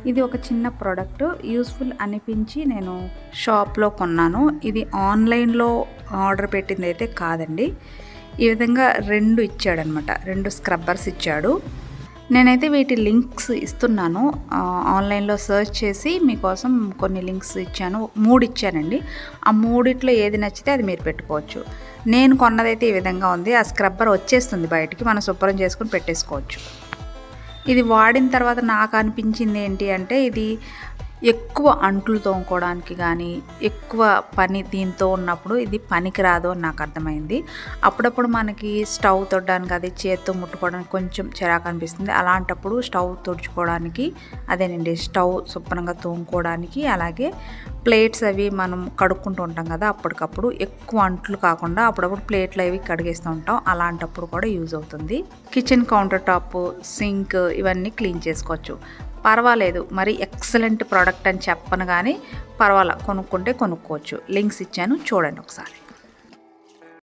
ఇది ఒక చిన్న ప్రోడక్ట్ యూస్ఫుల్ అనిపించి నేను షాప్లో కొన్నాను. ఇది ఆన్లైన్లో ఆర్డర్ పెట్టింది అయితే కాదండి. ఈ విధంగా 2 ఇచ్చాడనమాట. 2 స్క్రబ్బర్స్ ఇచ్చాడు. నేనైతే వీటి లింక్స్ ఇస్తున్నాను. ఆన్లైన్లో సెర్చ్ చేసి మీకోసం కొన్ని లింక్స్ ఇచ్చాను. 3 ఇచ్చానండి. ఆ 3 ఏది నచ్చితే అది మీరు పెట్టుకోవచ్చు. నేను కొన్నదైతే ఈ విధంగా ఉంది. ఆ స్క్రబ్బర్ వచ్చేస్తుంది బయటికి, మనం శుభ్రం చేసుకుని పెట్టేసుకోవచ్చు. ఇది వాడిన తర్వాత నాకు అనిపించింది ఏంటి అంటే, ఇది ఎక్కువ అంట్లు తోముకోవడానికి కానీ ఎక్కువ పని దీంతో ఉన్నప్పుడు ఇది పనికి రాదు అని నాకు అర్థమైంది. అప్పుడప్పుడు మనకి స్టవ్ తొడడానికి అది చేత్తో ముట్టుకోవడానికి కొంచెం చిరాకు అనిపిస్తుంది. అలాంటప్పుడు స్టవ్ తుడుచుకోవడానికి, అదేనండి స్టవ్ శుభ్రంగా తోముకోవడానికి, అలాగే ప్లేట్స్ అవి మనం కడుక్కుంటూ ఉంటాం కదా, అప్పటికప్పుడు ఎక్కువ అంట్లు కాకుండా అప్పుడప్పుడు ప్లేట్లు అవి కడిగేస్తూ ఉంటాం. అలాంటప్పుడు కూడా యూజ్ అవుతుంది. కిచెన్ కౌంటర్ టాప్, సింక్ ఇవన్నీ క్లీన్ చేసుకోవచ్చు. పర్వాలేదు, మరి ఎక్సలెంట్ ప్రోడక్ట్ అని చెప్పను కానీ కొనుక్కుంటే కొనుక్కోవచ్చు. లింక్స్ ఇచ్చాను, చూడండి ఒకసారి.